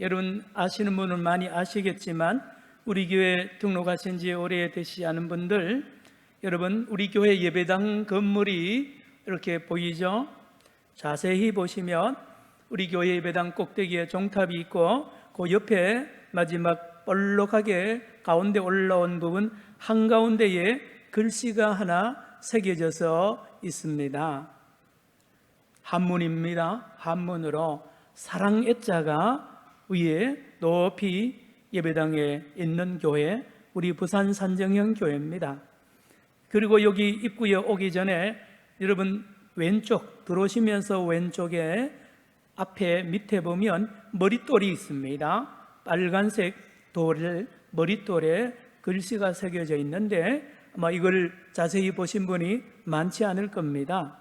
여러분 아시는 분은 많이 아시겠지만 우리 교회 등록하신 지 오래되시지 않은 분들, 여러분 우리 교회 예배당 건물이 이렇게 보이죠? 자세히 보시면 우리 교회 예배당 꼭대기에 종탑이 있고 그 옆에 마지막 볼록하게 가운데 올라온 부분 한가운데에 글씨가 하나 새겨져서 있습니다. 한문입니다. 한문으로 사랑애자가 위에 높이 예배당에 있는 교회, 우리 부산 산정형 교회입니다. 그리고 여기 입구에 오기 전에 여러분 왼쪽 들어오시면서 왼쪽에 앞에 밑에 보면 머릿돌이 있습니다. 빨간색 돌 머릿돌에 글씨가 새겨져 있는데 아마 이걸 자세히 보신 분이 많지 않을 겁니다.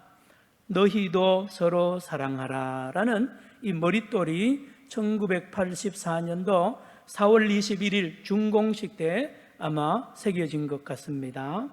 너희도 서로 사랑하라 라는 이 머릿돌이 1984년도 4월 21일 준공식 때 아마 새겨진 것 같습니다.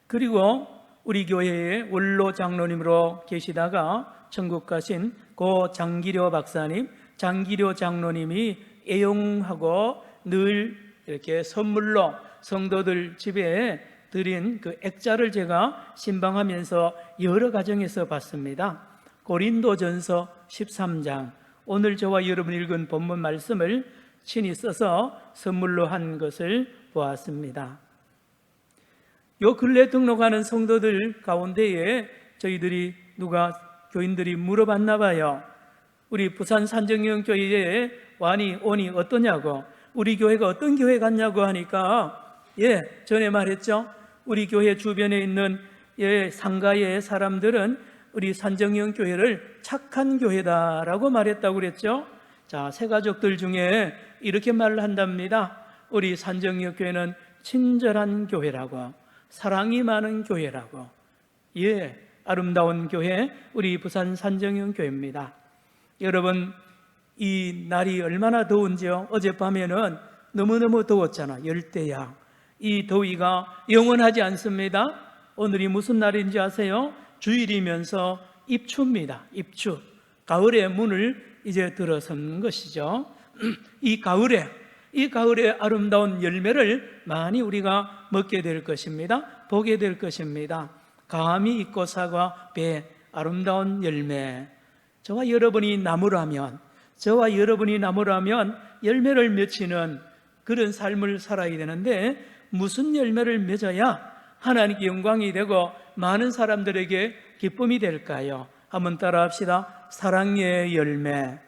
그리고 우리 교회에 원로 장로님으로 계시다가 천국 가신 고 장기료 박사님, 장기료 장로님이 애용하고 늘 이렇게 선물로 성도들 집에 드린 그 액자를 제가 신방하면서 여러 가정에서 봤습니다. 고린도전서 13장, 오늘 저와 여러분 읽은 본문 말씀을 친히 써서 선물로 한 것을 보았습니다. 요 근래 등록하는 성도들 가운데에 저희들이 교인들이 물어봤나 봐요. 우리 부산 산정형 교회에 온이 어떠냐고, 우리 교회가 어떤 교회 같냐고 하니까 전에 말했죠. 우리 교회 주변에 있는 상가의 사람들은 우리 산정형 교회를 착한 교회다라고 말했다고 그랬죠. 자, 새가족들 중에 이렇게 말을 한답니다. 우리 산정형 교회는 친절한 교회라고, 사랑이 많은 교회라고. 아름다운 교회, 우리 부산 산정형 교회입니다. 여러분, 이 날이 얼마나 더운지요. 어젯밤에는 너무너무 더웠잖아. 열대야. 이 더위가 영원하지 않습니다. 오늘이 무슨 날인지 아세요? 주일이면서 입추입니다. 입추. 가을의 문을 이제 들어선 것이죠. 이 가을에 아름다운 열매를 많이 우리가 먹게 될 것입니다. 보게 될 것입니다. 감이 있고 사과, 배, 아름다운 열매. 저와 여러분이 나무라면 열매를 맺히는 그런 삶을 살아야 되는데, 무슨 열매를 맺어야 하나님께 영광이 되고 많은 사람들에게 기쁨이 될까요? 한번 따라 합시다. 사랑의 열매.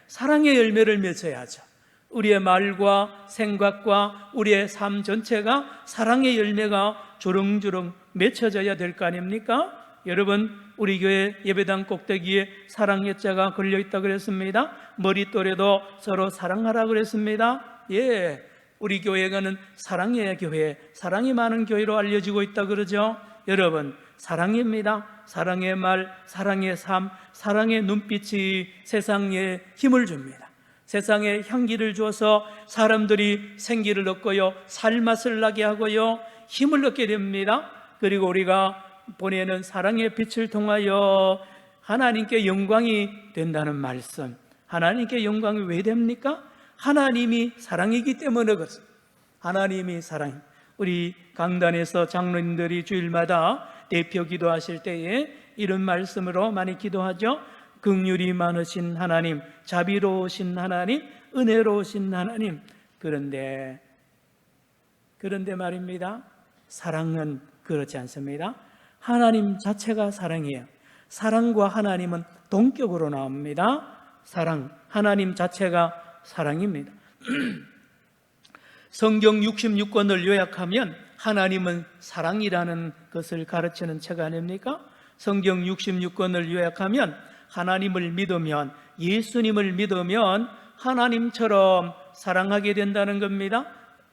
사랑의 열매를 맺어야죠. 우리의 말과 생각과 우리의 삶 전체가 사랑의 열매가 주렁주렁 맺혀져야 될 거 아닙니까? 여러분, 우리 교회 예배당 꼭대기에 사랑의 자가 걸려있다 그랬습니다. 머릿돌에도 서로 사랑하라 그랬습니다. 우리 교회가는 사랑의 교회, 사랑이 많은 교회로 알려지고 있다 그러죠. 여러분, 사랑입니다. 사랑의 말, 사랑의 삶, 사랑의 눈빛이 세상에 힘을 줍니다. 세상에 향기를 주어서 사람들이 생기를 얻고요, 살맛을 나게 하고요, 힘을 얻게 됩니다. 그리고 우리가 보내는 사랑의 빛을 통하여 하나님께 영광이 된다는 말씀. 하나님께 영광이 왜 됩니까? 하나님이 사랑이기 때문에 그렇습니다. 하나님이 사랑. 우리 강단에서 장로님들이 주일마다 대표 기도하실 때에 이런 말씀으로 많이 기도하죠. 긍휼이 많으신 하나님, 자비로우신 하나님, 은혜로우신 하나님. 그런데 말입니다. 사랑은 그렇지 않습니다. 하나님 자체가 사랑이에요. 사랑과 하나님은 동격으로 나옵니다. 사랑, 하나님 자체가 사랑입니다. 성경 66권을 요약하면 하나님은 사랑이라는 것을 가르치는 책 아닙니까? 성경 66권을 요약하면 하나님을 믿으면, 예수님을 믿으면 하나님처럼 사랑하게 된다는 겁니다.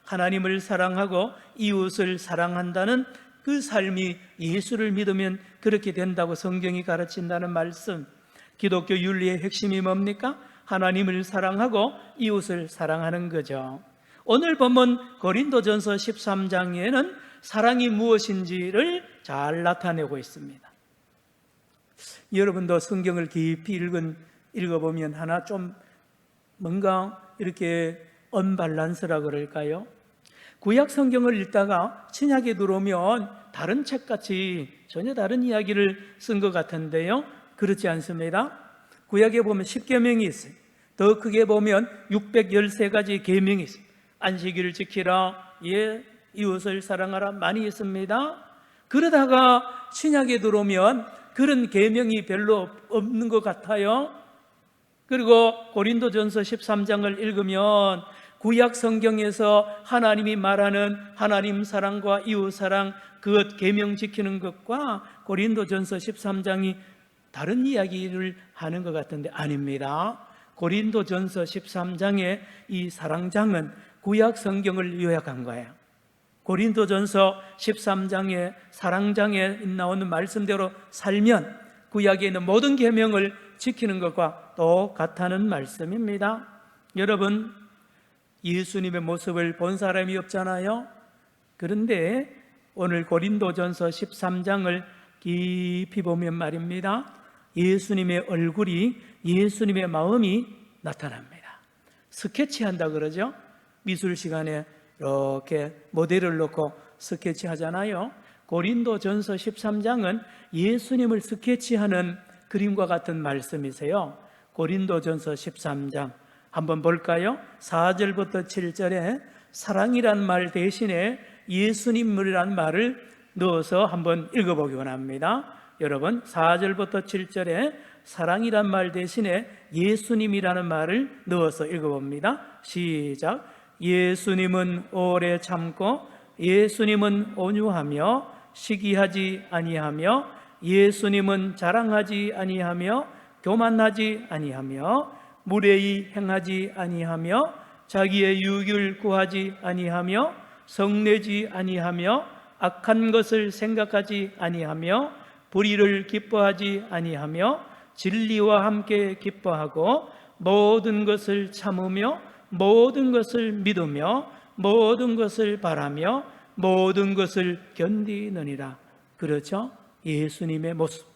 하나님을 사랑하고 이웃을 사랑한다는 그 삶이 예수를 믿으면 그렇게 된다고 성경이 가르친다는 말씀. 기독교 윤리의 핵심이 뭡니까? 하나님을 사랑하고 이웃을 사랑하는 거죠. 오늘 본문 고린도전서 13장에는 사랑이 무엇인지를 잘 나타내고 있습니다. 여러분도 성경을 깊이 읽은 읽어보면 하나 좀 뭔가 이렇게 언밸런스라 그럴까요? 구약 성경을 읽다가 신약에 들어오면 다른 책같이 전혀 다른 이야기를 쓴 것 같은데요, 그렇지 않습니다. 구약에 보면 10계명이 있어요. 더 크게 보면 613가지 계명이 있어요. 안식일을 지키라, 이웃을 사랑하라, 많이 있습니다. 그러다가 신약에 들어오면 그런 계명이 별로 없는 것 같아요. 그리고 고린도전서 13장을 읽으면 구약 성경에서 하나님이 말하는 하나님 사랑과 이웃 사랑, 그것 계명 지키는 것과 고린도전서 13장이 다른 이야기를 하는 것 같은데 아닙니다. 고린도전서 13장의 이 사랑장은 구약 성경을 요약한 거예요. 고린도전서 13장의 사랑장에 나오는 말씀대로 살면 구약에 있는 모든 계명을 지키는 것과 똑같다는 말씀입니다. 여러분, 예수님의 모습을 본 사람이 없잖아요. 그런데 오늘 고린도전서 13장을 깊이 보면 말입니다, 예수님의 얼굴이, 예수님의 마음이 나타납니다. 스케치한다 그러죠. 미술 시간에 이렇게 모델을 놓고 스케치하잖아요. 고린도전서 13장은 예수님을 스케치하는 그림과 같은 말씀이세요. 고린도전서 13장 한번 볼까요? 4절부터 7절에 사랑이란 말 대신에 예수님이란 말을 넣어서 한번 읽어보기 원합니다. 여러분, 4절부터 7절에 사랑이란 말 대신에 예수님이라는 말을 넣어서 읽어봅니다. 시작. 예수님은 오래 참고 예수님은 온유하며 시기하지 아니하며 예수님은 자랑하지 아니하며 교만하지 아니하며 무례히 행하지 아니하며 자기의 유익을 구하지 아니하며 성내지 아니하며 악한 것을 생각하지 아니하며 불의를 기뻐하지 아니하며 진리와 함께 기뻐하고 모든 것을 참으며 모든 것을 믿으며 모든 것을 바라며 모든 것을 견디느니라. 그렇죠? 예수님의 모습,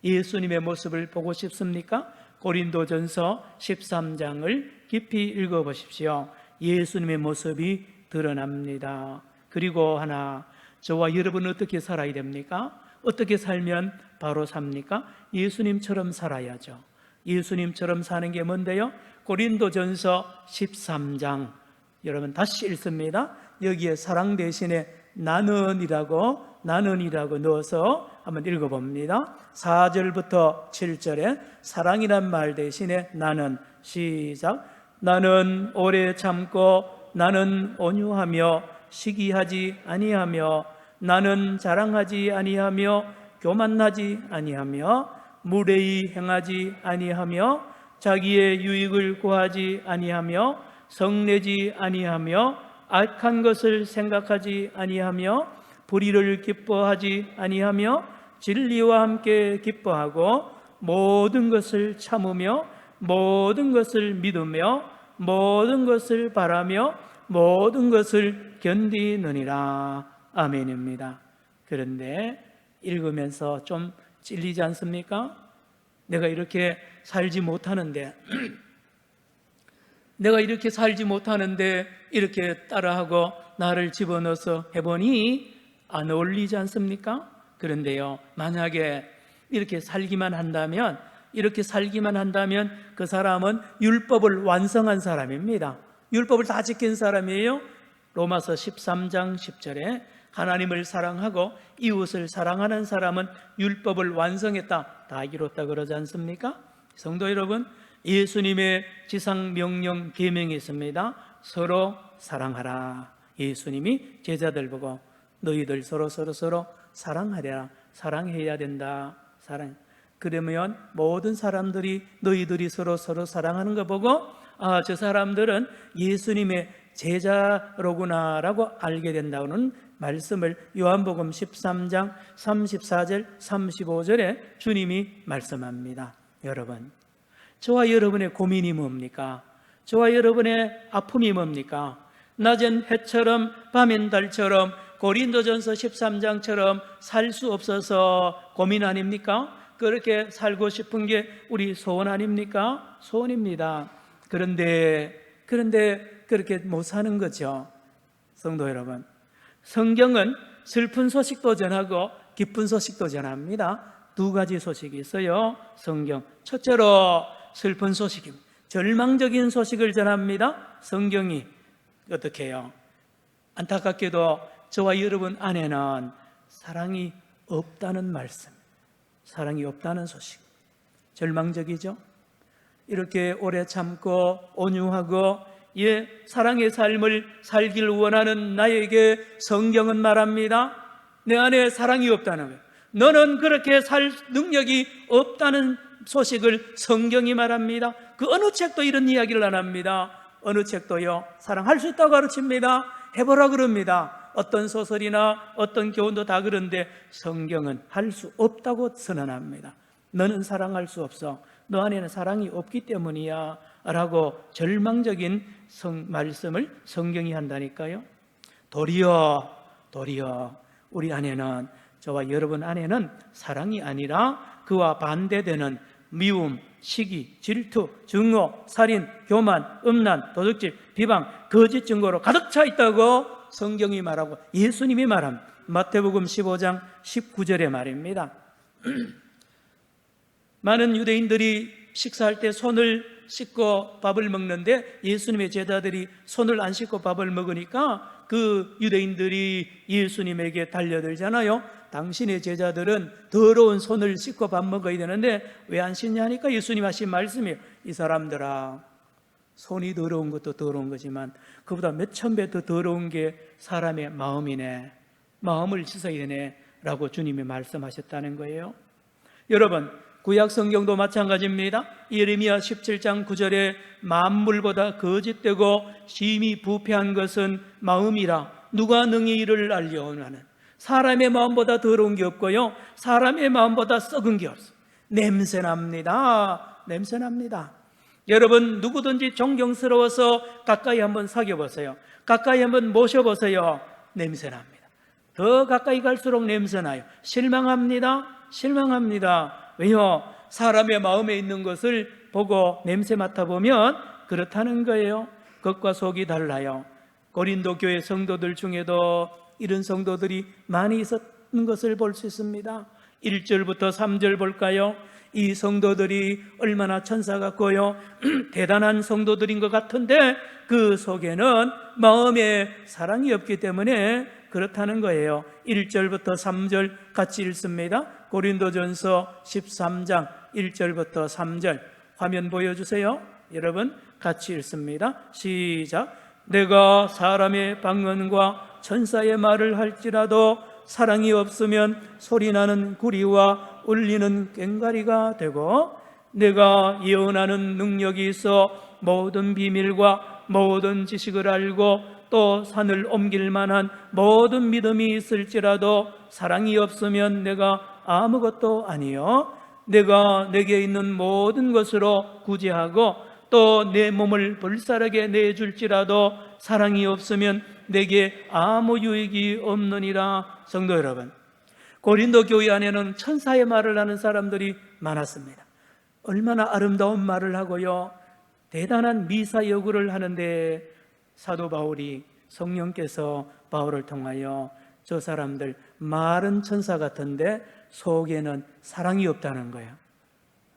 예수님의 모습을 보고 싶습니까? 고린도전서 13장을 깊이 읽어보십시오. 예수님의 모습이 드러납니다. 그리고 하나, 저와 여러분은 어떻게 살아야 됩니까? 어떻게 살면 바로 삽니까? 예수님처럼 살아야죠. 예수님처럼 사는 게 뭔데요? 고린도전서 13장 여러분 다시 읽습니다. 여기에 사랑 대신에 나는이라고 넣어서 한번 읽어봅니다. 4절부터 7절에 사랑이란 말 대신에 나는, 시작. 나는 오래 참고 나는 온유하며 시기하지 아니하며 나는 자랑하지 아니하며 교만하지 아니하며 무례히 행하지 아니하며 자기의 유익을 구하지 아니하며 성내지 아니하며 악한 것을 생각하지 아니하며 불의를 기뻐하지 아니하며 진리와 함께 기뻐하고 모든 것을 참으며 모든 것을 믿으며 모든 것을 바라며 모든 것을 견디느니라. 아멘입니다. 그런데 읽으면서 좀 찔리지 않습니까? 내가 이렇게 살지 못하는데 이렇게 따라하고 나를 집어넣어서 해보니 안 어울리지 않습니까? 그런데요, 만약에 이렇게 살기만 한다면 그 사람은 율법을 완성한 사람입니다. 율법을 다 지킨 사람이에요. 로마서 13장 10절에 하나님을 사랑하고 이웃을 사랑하는 사람은 율법을 완성했다, 다 이뤘다 그러지 않습니까? 성도 여러분, 예수님의 지상 명령 계명이 있습니다. 서로 사랑하라. 예수님이 제자들 보고 너희들 서로 사랑하라. 사랑해야 된다. 그러면 모든 사람들이 너희들이 서로 사랑하는 거 보고 저 사람들은 예수님의 제자로구나라고 알게 된다는 말씀을 요한복음 13장 34절 35절에 주님이 말씀합니다. 여러분, 저와 여러분의 고민이 뭡니까? 저와 여러분의 아픔이 뭡니까? 낮엔 해처럼 밤엔 달처럼 고린도전서 13장처럼 살 수 없어서 고민 아닙니까? 그렇게 살고 싶은 게 우리 소원 아닙니까? 소원입니다. 그런데 그렇게 못 사는 거죠. 성도 여러분, 성경은 슬픈 소식도 전하고 기쁜 소식도 전합니다. 두 가지 소식이 있어요. 성경 첫째로 슬픈 소식입니다. 절망적인 소식을 전합니다. 성경이 어떻게 해요? 안타깝게도 저와 여러분 안에는 사랑이 없다는 말씀, 사랑이 없다는 소식, 절망적이죠. 이렇게 오래 참고 온유하고 사랑의 삶을 살길 원하는 나에게 성경은 말합니다. 내 안에 사랑이 없다는 거예요. 너는 그렇게 살 능력이 없다는 소식을 성경이 말합니다. 그 어느 책도 이런 이야기를 안 합니다. 어느 책도요, 사랑할 수 있다고 가르칩니다. 해보라 그럽니다. 어떤 소설이나 어떤 교훈도 다 그런데 성경은 할 수 없다고 선언합니다. 너는 사랑할 수 없어. 너 안에는 사랑이 없기 때문이야 라고 절망적인 말씀을 성경이 한다니까요. 도리어 우리 안에는, 저와 여러분 안에는 사랑이 아니라 그와 반대되는 미움, 시기, 질투, 증오, 살인, 교만, 음란, 도둑질, 비방, 거짓 증거로 가득 차 있다고 성경이 말하고 예수님이 말합니다. 마태복음 15장 19절의 말입니다. 많은 유대인들이 식사할 때 손을 씻고 밥을 먹는데 예수님의 제자들이 손을 안 씻고 밥을 먹으니까 그 유대인들이 예수님에게 달려들잖아요. 당신의 제자들은 더러운 손을 씻고 밥 먹어야 되는데 왜 안 씻냐 하니까 예수님 하신 말씀이에요. 이 사람들아, 손이 더러운 것도 더러운 거지만 그보다 몇천 배 더 더러운 게 사람의 마음이네. 마음을 씻어야 되네 라고 주님이 말씀하셨다는 거예요. 여러분, 구약 성경도 마찬가지입니다. 예레미야 17장 9절에 만물보다 거짓되고 심히 부패한 것은 마음이라 누가 능히 이를 알려오나는. 사람의 마음보다 더러운 게 없고요, 사람의 마음보다 썩은 게 없어요. 냄새납니다. 여러분, 누구든지 존경스러워서 가까이 한번 사귀어보세요. 가까이 한번 모셔보세요. 냄새납니다. 더 가까이 갈수록 냄새나요. 실망합니다. 왜요? 사람의 마음에 있는 것을 보고 냄새 맡아보면 그렇다는 거예요. 겉과 속이 달라요. 고린도 교회 성도들 중에도 이런 성도들이 많이 있었던 것을 볼 수 있습니다. 1절부터 3절 볼까요? 이 성도들이 얼마나 천사 같고요 대단한 성도들인 것 같은데 그 속에는 마음에 사랑이 없기 때문에 그렇다는 거예요. 1절부터 3절 같이 읽습니다. 고린도전서 13장 1절부터 3절 화면 보여주세요. 여러분 같이 읽습니다. 시작. 내가 사람의 방언과 천사의 말을 할지라도 사랑이 없으면 소리나는 구리와 울리는 꽹과리가 되고, 내가 예언하는 능력이 있어 모든 비밀과 모든 지식을 알고 또 산을 옮길 만한 모든 믿음이 있을지라도 사랑이 없으면 내가 아무것도 아니요. 내가 내게 있는 모든 것으로 구제하고 또 내 몸을 불사르게 내줄지라도 사랑이 없으면 내게 아무 유익이 없느니라. 성도 여러분, 고린도 교회 안에는 천사의 말을 하는 사람들이 많았습니다. 얼마나 아름다운 말을 하고요 대단한 미사여구를 하는데 사도 바울이, 성령께서 바울을 통하여 저 사람들 말은 천사 같은데 속에는 사랑이 없다는 거예요.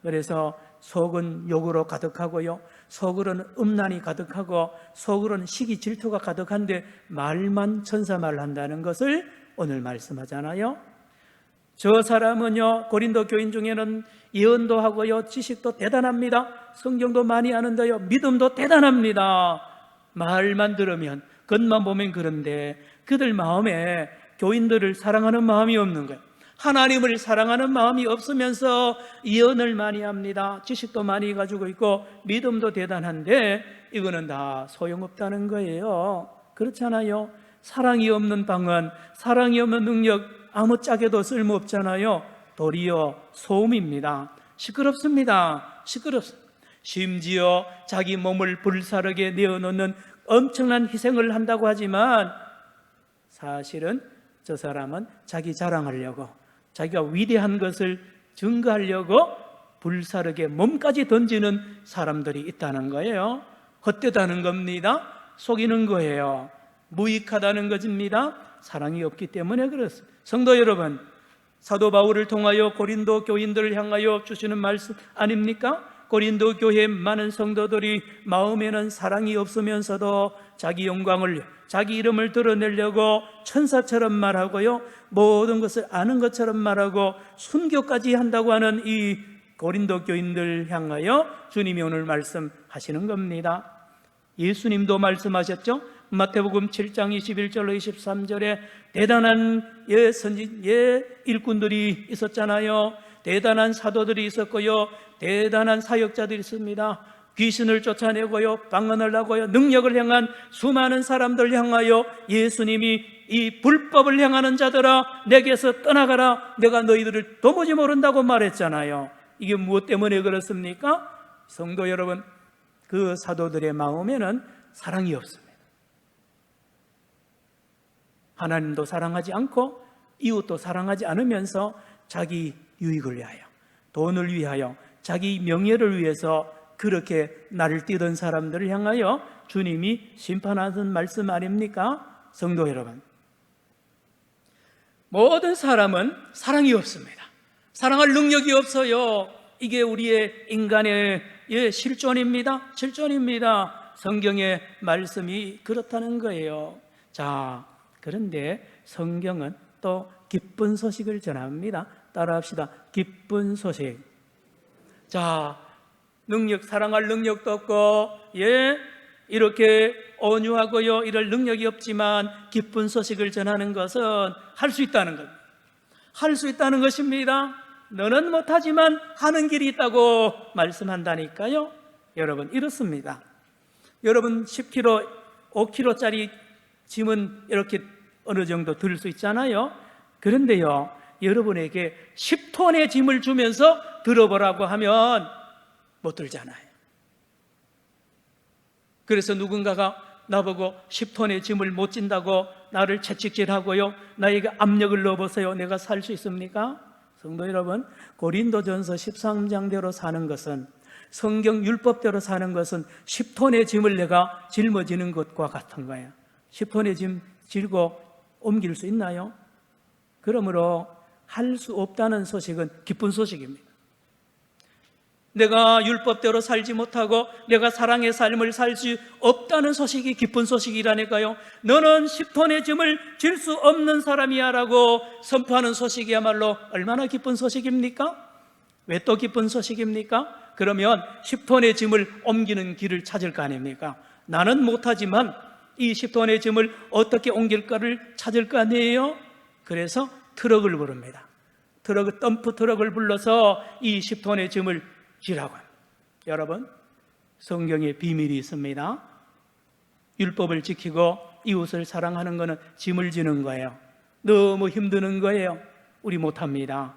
그래서 속은 욕으로 가득하고요 속으로는 음란이 가득하고 속으로는 시기 질투가 가득한데 말만 천사 말을 한다는 것을 오늘 말씀하잖아요. 저 사람은요 고린도 교인 중에는 예언도 하고요 지식도 대단합니다. 성경도 많이 아는데요 믿음도 대단합니다. 말만 들으면, 겉만 보면 그런데 그들 마음에 교인들을 사랑하는 마음이 없는 거예요. 하나님을 사랑하는 마음이 없으면서 예언을 많이 합니다. 지식도 많이 가지고 있고 믿음도 대단한데 이거는 다 소용없다는 거예요. 그렇잖아요. 사랑이 없는 방언, 사랑이 없는 능력 아무짝에도 쓸모없잖아요. 도리어 소음입니다. 시끄럽습니다. 심지어 자기 몸을 불사르게 내어놓는 엄청난 희생을 한다고 하지만 사실은 저 사람은 자기 자랑하려고, 자기가 위대한 것을 증거하려고 불사르게 몸까지 던지는 사람들이 있다는 거예요. 헛되다는 겁니다. 속이는 거예요. 무익하다는 것입니다. 사랑이 없기 때문에 그렇습니다. 성도 여러분, 사도 바울을 통하여 고린도 교인들을 향하여 주시는 말씀 아닙니까? 고린도 교회 많은 성도들이 마음에는 사랑이 없으면서도 자기 영광을, 자기 이름을 드러내려고 천사처럼 말하고요, 모든 것을 아는 것처럼 말하고 순교까지 한다고 하는 이 고린도 교인들 향하여 주님이 오늘 말씀하시는 겁니다. 예수님도 말씀하셨죠. 마태복음 7장 21절로 23절에 대단한 선진 일꾼들이 있었잖아요. 대단한 사도들이 있었고요, 대단한 사역자들이 있습니다. 귀신을 쫓아내고요, 방언을 하고요, 능력을 향한 수많은 사람들 향하여 예수님이 이 불법을 향하는 자들아 내게서 떠나가라, 내가 너희들을 도무지 모른다고 말했잖아요. 이게 무엇 때문에 그렇습니까? 성도 여러분, 그 사도들의 마음에는 사랑이 없습니다. 하나님도 사랑하지 않고 이웃도 사랑하지 않으면서 자기 유익을 위하여, 돈을 위하여, 자기 명예를 위해서 그렇게 나를 뛰던 사람들을 향하여 주님이 심판하는 말씀 아닙니까? 성도 여러분, 모든 사람은 사랑이 없습니다. 사랑할 능력이 없어요. 이게 우리의 인간의 실존입니다. 실존입니다. 성경의 말씀이 그렇다는 거예요. 자, 그런데 성경은 또 기쁜 소식을 전합니다. 따라합시다. 기쁜 소식. 자, 사랑할 능력도 없고, 이렇게 온유하고요, 이럴 능력이 없지만 기쁜 소식을 전하는 것은 할 수 있다는 것. 할 수 있다는 것입니다. 너는 못하지만 하는 길이 있다고 말씀한다니까요. 여러분, 이렇습니다. 여러분 10kg, 5kg짜리 짐은 이렇게 어느 정도 들 수 있잖아요. 그런데요, 여러분에게 10톤의 짐을 주면서 들어보라고 하면 못 들잖아요. 그래서 누군가가 나보고 10톤의 짐을 못 진다고 나를 채찍질하고요, 나에게 압력을 넣어보세요. 내가 살 수 있습니까? 성도 여러분, 고린도전서 13장대로 사는 것은, 성경 율법대로 사는 것은 10톤의 짐을 내가 짊어지는 것과 같은 거예요. 10톤의 짐 질고 옮길 수 있나요? 그러므로 할 수 없다는 소식은 기쁜 소식입니다. 내가 율법대로 살지 못하고 내가 사랑의 삶을 살 수 없다는 소식이 기쁜 소식이라니까요. 너는 10톤의 짐을 질 수 없는 사람이야 라고 선포하는 소식이야말로 얼마나 기쁜 소식입니까? 왜 또 기쁜 소식입니까? 그러면 10톤의 짐을 옮기는 길을 찾을 거 아닙니까? 나는 못하지만 이 10톤의 짐을 어떻게 옮길까를 찾을 거 아니에요? 그래서 트럭을 부릅니다. 덤프 트럭을 불러서 이 10톤의 짐을 지라고 합니다. 여러분, 성경에 비밀이 있습니다. 율법을 지키고 이웃을 사랑하는 것은 짐을 지는 거예요. 너무 힘드는 거예요. 우리 못합니다.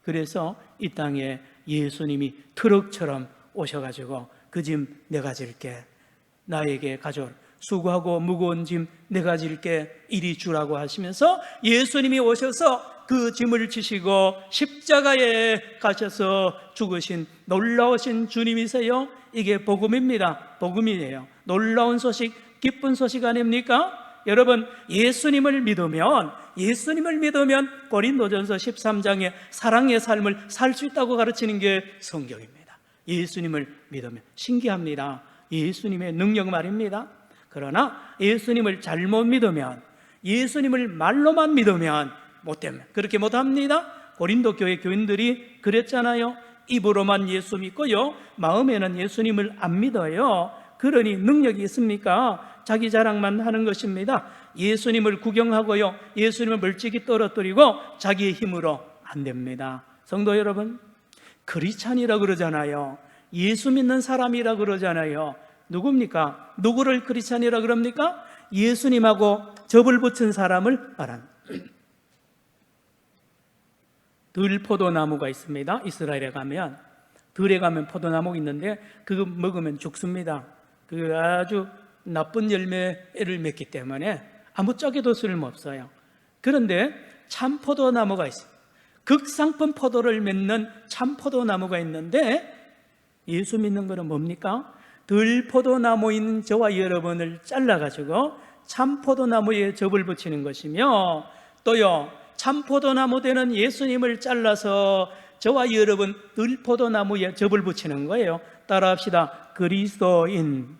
그래서 이 땅에 예수님이 트럭처럼 오셔가지고 그 짐 내가 질게, 나에게 가져올 수고하고 무거운 짐 내가 질게, 이리 주라고 하시면서 예수님이 오셔서 그 짐을 지시고 십자가에 가셔서 죽으신 놀라우신 주님이세요. 이게 복음입니다. 복음이에요. 놀라운 소식, 기쁜 소식 아닙니까? 여러분, 예수님을 믿으면 고린도전서 13장에 사랑의 삶을 살 수 있다고 가르치는 게 성경입니다. 예수님을 믿으면. 신기합니다. 예수님의 능력 말입니다. 그러나 예수님을 잘못 믿으면, 예수님을 말로만 믿으면 못됩니다. 그렇게 못합니다. 고린도 교회 교인들이 그랬잖아요. 입으로만 예수 믿고요, 마음에는 예수님을 안 믿어요. 그러니 능력이 있습니까? 자기 자랑만 하는 것입니다. 예수님을 구경하고요, 예수님을 멀찍이 떨어뜨리고 자기의 힘으로 안 됩니다. 성도 여러분, 크리스찬이라 그러잖아요. 예수 믿는 사람이라 그러잖아요. 누굽니까? 누구를 크리스찬이라 그럽니까? 예수님하고 접을 붙인 사람을 말합니다. 들포도나무가 있습니다. 이스라엘에 가면, 들에 가면 포도나무가 있는데 그거 먹으면 죽습니다. 그 아주 나쁜 열매를 맺기 때문에 아무 짝에도 쓸모없어요. 그런데 참 포도나무가 있어요. 극상품 포도를 맺는 참포도나무가 있는데, 예수 믿는 거는 뭡니까? 들포도나무인 저와 여러분을 잘라가지고 참포도나무에 접을 붙이는 것이며, 또요 참포도나무 되는 예수님을 잘라서 저와 여러분 들포도나무에 접을 붙이는 거예요. 따라합시다. 그리스도인.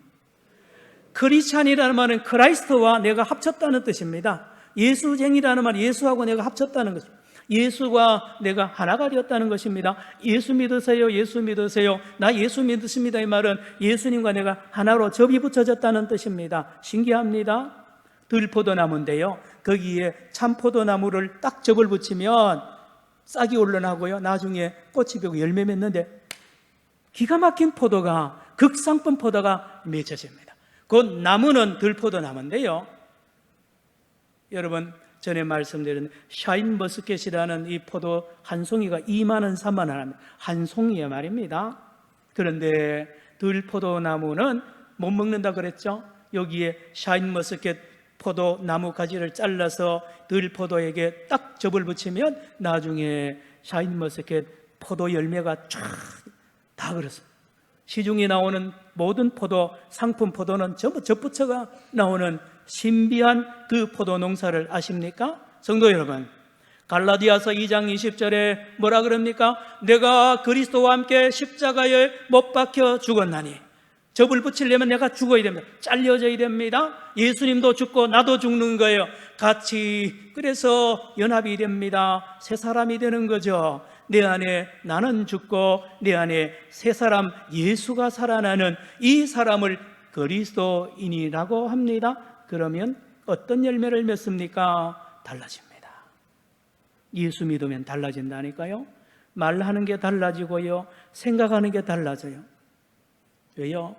크리스찬이라는 말은 크라이스트와 내가 합쳤다는 뜻입니다. 예수쟁이라는 말은 예수하고 내가 합쳤다는 것입니다. 예수와 내가 하나가 되었다는 것입니다. 예수 믿으세요, 예수 믿으세요, 나 예수 믿습니다, 이 말은 예수님과 내가 하나로 접이 붙여졌다는 뜻입니다. 신기합니다. 들포도나무인데요, 거기에 참포도나무를 딱 접을 붙이면 싹이 올라나고요, 나중에 꽃이 피고 열매 맺는데 기가 막힌 포도가, 극상품 포도가 맺혀집니다. 그 나무는 들포도나무인데요, 여러분 전에 말씀드린 샤인머스켓이라는 이 포도 한 송이가 2만 원, 3만 원 합니다. 한 송이에 말입니다. 그런데 들포도나무는 못 먹는다 그랬죠? 여기에 샤인머스켓 포도 나무 가지를 잘라서 들포도에게 딱 접을 붙이면 나중에 샤인머스켓 포도 열매가 쫙 다 그렇습니다. 시중에 나오는 모든 포도, 상품 포도는 전부 접붙여가 나오는 신비한 그 포도 농사를 아십니까? 성도 여러분, 갈라디아서 2장 20절에 뭐라 그럽니까? 내가 그리스도와 함께 십자가에 못 박혀 죽었나니, 접을 붙이려면 내가 죽어야 됩니다. 잘려져야 됩니다. 예수님도 죽고 나도 죽는 거예요. 같이. 그래서 연합이 됩니다. 새 사람이 되는 거죠. 내 안에 나는 죽고 내 안에 새 사람 예수가 살아나는 이 사람을 그리스도인이라고 합니다. 그러면 어떤 열매를 맺습니까? 달라집니다. 예수 믿으면 달라진다니까요. 말하는 게 달라지고요, 생각하는 게 달라져요. 왜요?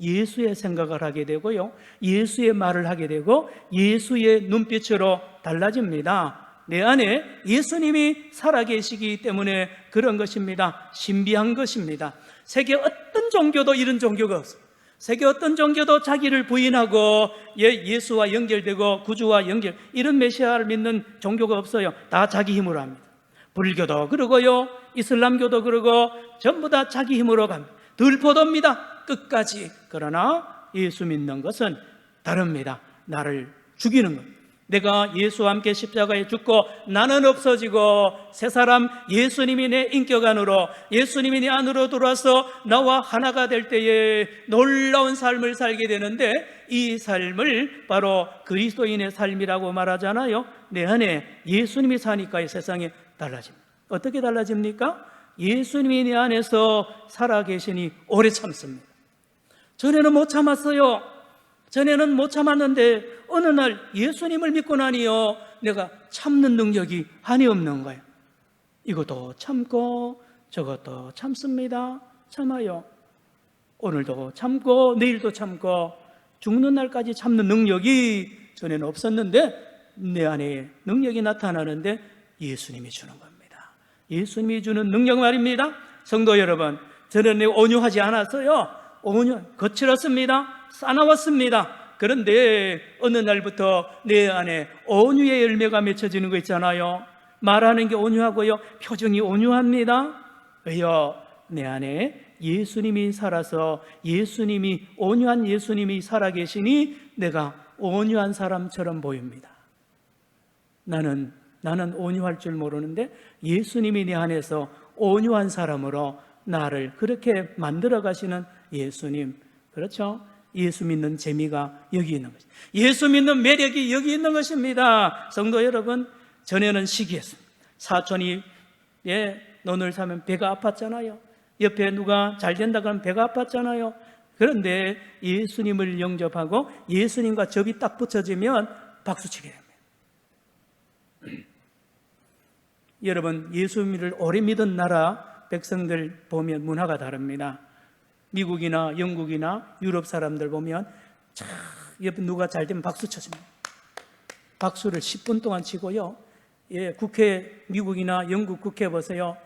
예수의 생각을 하게 되고요, 예수의 말을 하게 되고 예수의 눈빛으로 달라집니다. 내 안에 예수님이 살아계시기 때문에 그런 것입니다. 신비한 것입니다. 세계 어떤 종교도 이런 종교가 없어요. 세계 어떤 종교도 자기를 부인하고 예수와 연결되고 구주와 연결, 이런 메시아를 믿는 종교가 없어요. 다 자기 힘으로 합니다. 불교도 그러고요, 이슬람교도 그러고 전부 다 자기 힘으로 갑니다. 들포도입니다, 끝까지. 그러나 예수 믿는 것은 다릅니다. 나를 죽이는 것. 내가 예수와 함께 십자가에 죽고 나는 없어지고 새 사람 예수님이 내 인격 안으로, 예수님이 내 안으로 들어와서 나와 하나가 될 때에 놀라운 삶을 살게 되는데, 이 삶을 바로 그리스도인의 삶이라고 말하잖아요. 내 안에 예수님이 사니까 이 세상이 달라집니다. 어떻게 달라집니까? 예수님이 내 안에서 살아계시니 오래 참습니다. 전에는 못 참았어요. 전에는 못 참았는데 어느 날 예수님을 믿고 나니요, 내가 참는 능력이 한이 없는 거예요. 이것도 참고 저것도 참습니다. 참아요. 오늘도 참고 내일도 참고 죽는 날까지 참는 능력이 전에는 없었는데 내 안에 능력이 나타나는데 예수님이 주는 겁니다. 예수님이 주는 능력 말입니다. 성도 여러분, 저는 온유하지 않았어요. 거칠었습니다. 싸나웠습니다. 그런데 어느 날부터 내 안에 온유의 열매가 맺혀지는 거 있잖아요. 말하는 게 온유하고요, 표정이 온유합니다. 왜요? 내 안에 예수님이 살아서, 예수님이, 온유한 예수님이 살아계시니 내가 온유한 사람처럼 보입니다. 나는 온유할 줄 모르는데 예수님이 내 안에서 온유한 사람으로 나를 그렇게 만들어 가시는 예수님. 그렇죠? 예수 믿는 재미가 여기 있는 것입니다. 예수 믿는 매력이 여기 있는 것입니다. 성도 여러분, 전에는 시기했습니다. 사촌이 논을 사면 배가 아팠잖아요. 옆에 누가 잘 된다 그러면 배가 아팠잖아요. 그런데 예수님을 영접하고 예수님과 접이 딱 붙여지면 박수치게 됩니다. 여러분, 예수님을 오래 믿은 나라 백성들 보면 문화가 다릅니다. 미국이나 영국이나 유럽 사람들 보면 옆에 누가 잘 되면 박수 쳐줍니다. 박수를 10분 동안 치고요. 국회, 미국이나 영국 국회 보세요.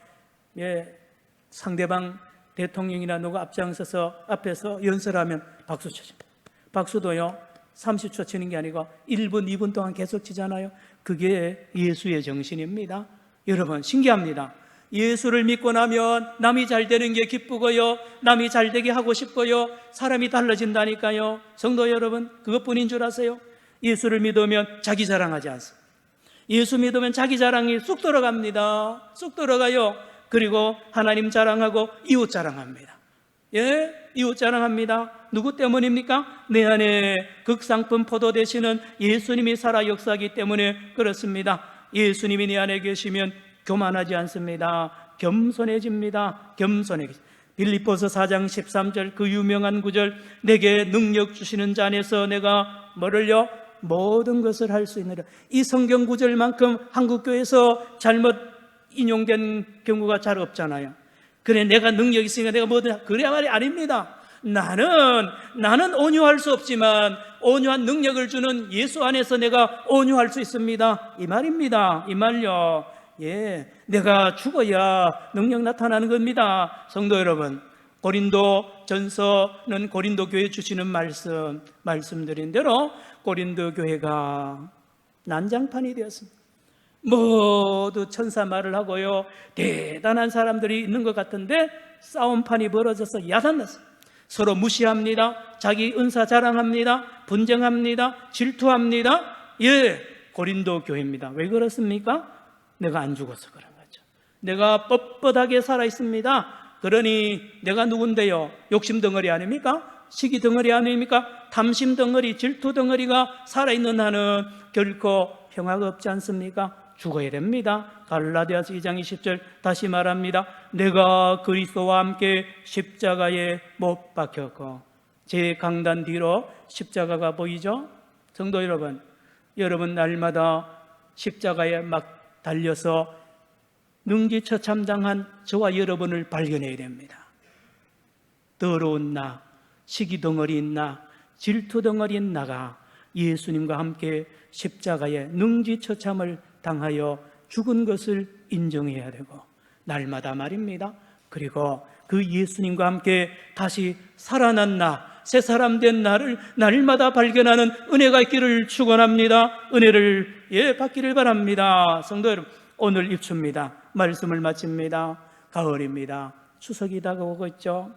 상대방 대통령이나 누가 앞장서서 앞에서 연설하면 박수 쳐줍니다. 박수도요 30초 치는 게 아니고 1분, 2분 동안 계속 치잖아요. 그게 예수의 정신입니다. 여러분 신기합니다. 예수를 믿고 나면 남이 잘 되는 게 기쁘고요, 남이 잘 되게 하고 싶고요, 사람이 달라진다니까요. 성도 여러분, 그것뿐인 줄 아세요? 예수를 믿으면 자기 자랑하지 않습니다. 예수 믿으면 자기 자랑이 쑥 들어갑니다. 쑥 들어가요. 그리고 하나님 자랑하고 이웃 자랑합니다. 예, 이웃 자랑합니다. 누구 때문입니까? 내 안에 극상품 포도 되시는 예수님이 살아 역사하기 때문에 그렇습니다. 예수님이 내 안에 계시면 교만하지 않습니다. 겸손해집니다. 겸손해집니다. 빌립보서 4장 13절 그 유명한 구절, 내게 능력 주시는 자 안에서 내가 뭐를요? 모든 것을 할 수 있느라. 이 성경 구절만큼 한국교회에서 잘못 인용된 경우가 잘 없잖아요. 그래, 내가 능력이 있으니까 내가 뭐든, 그래야 말이 아닙니다. 나는 온유할 수 없지만 온유한 능력을 주는 예수 안에서 내가 온유할 수 있습니다. 이 말입니다. 이 말요. 예, 내가 죽어야 능력 나타나는 겁니다. 성도 여러분, 고린도 전서는 고린도 교회 주시는 말씀드린 대로 고린도 교회가 난장판이 되었습니다. 모두 천사 말을 하고요, 대단한 사람들이 있는 것 같은데 싸움판이 벌어져서 야단났습니다. 서로 무시합니다. 자기 은사 자랑합니다. 분쟁합니다. 질투합니다. 예, 고린도 교회입니다. 왜 그렇습니까? 내가 안 죽어서 그런 거죠. 내가 뻣뻣하게 살아있습니다. 그러니 내가 누군데요? 욕심 덩어리 아닙니까? 시기 덩어리 아닙니까? 탐심 덩어리, 질투 덩어리가 살아있는 한은 결코 평화가 없지 않습니까? 죽어야 됩니다. 갈라디아서 2장 20절 다시 말합니다. 내가 그리스도와 함께 십자가에 못 박혔고. 제 강단 뒤로 십자가가 보이죠? 성도 여러분, 여러분 날마다 십자가에 막 달려서 능지처참당한 저와 여러분을 발견해야 됩니다. 더러운 나, 시기덩어리인 나, 질투덩어리인 나가 예수님과 함께 십자가에 능지처참을 당하여 죽은 것을 인정해야 되고, 날마다 말입니다. 그리고 그 예수님과 함께 다시 살아난 나, 새 사람 된 나를 날마다 발견하는 은혜가 있기를 축원합니다. 은혜를 받기를 바랍니다. 성도 여러분, 오늘 입추입니다. 말씀을 마칩니다. 가을입니다. 추석이 다가오고 있죠.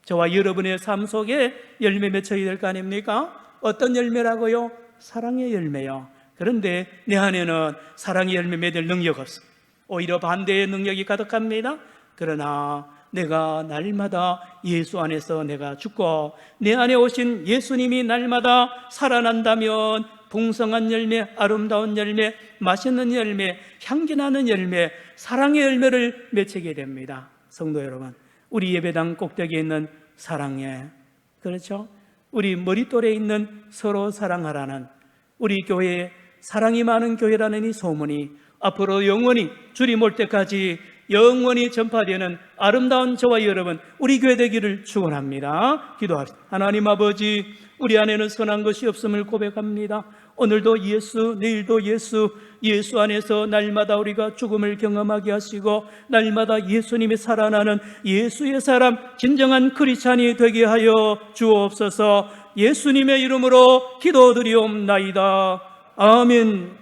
저와 여러분의 삶 속에 열매 맺혀야 될 거 아닙니까? 어떤 열매라고요? 사랑의 열매요. 그런데 내 안에는 사랑의 열매 맺을 능력 없습니다. 오히려 반대의 능력이 가득합니다. 그러나 내가 날마다 예수 안에서 내가 죽고 내 안에 오신 예수님이 날마다 살아난다면 풍성한 열매, 아름다운 열매, 맛있는 열매, 향기나는 열매, 사랑의 열매를 맺히게 됩니다. 성도 여러분, 우리 예배당 꼭대기에 있는 사랑의, 그렇죠? 우리 머릿돌에 있는 서로 사랑하라는, 우리 교회에 사랑이 많은 교회라는 이 소문이 앞으로 영원히 주님 올 때까지 영원히 전파되는 아름다운 저와 여러분, 우리 교회 되기를 축원합니다. 기도합시다. 하나님 아버지, 우리 안에는 선한 것이 없음을 고백합니다. 오늘도 예수, 내일도 예수, 예수 안에서 날마다 우리가 죽음을 경험하게 하시고 날마다 예수님이 살아나는 예수의 사람, 진정한 크리스찬이 되게 하여 주옵소서. 예수님의 이름으로 기도드리옵나이다. 아멘.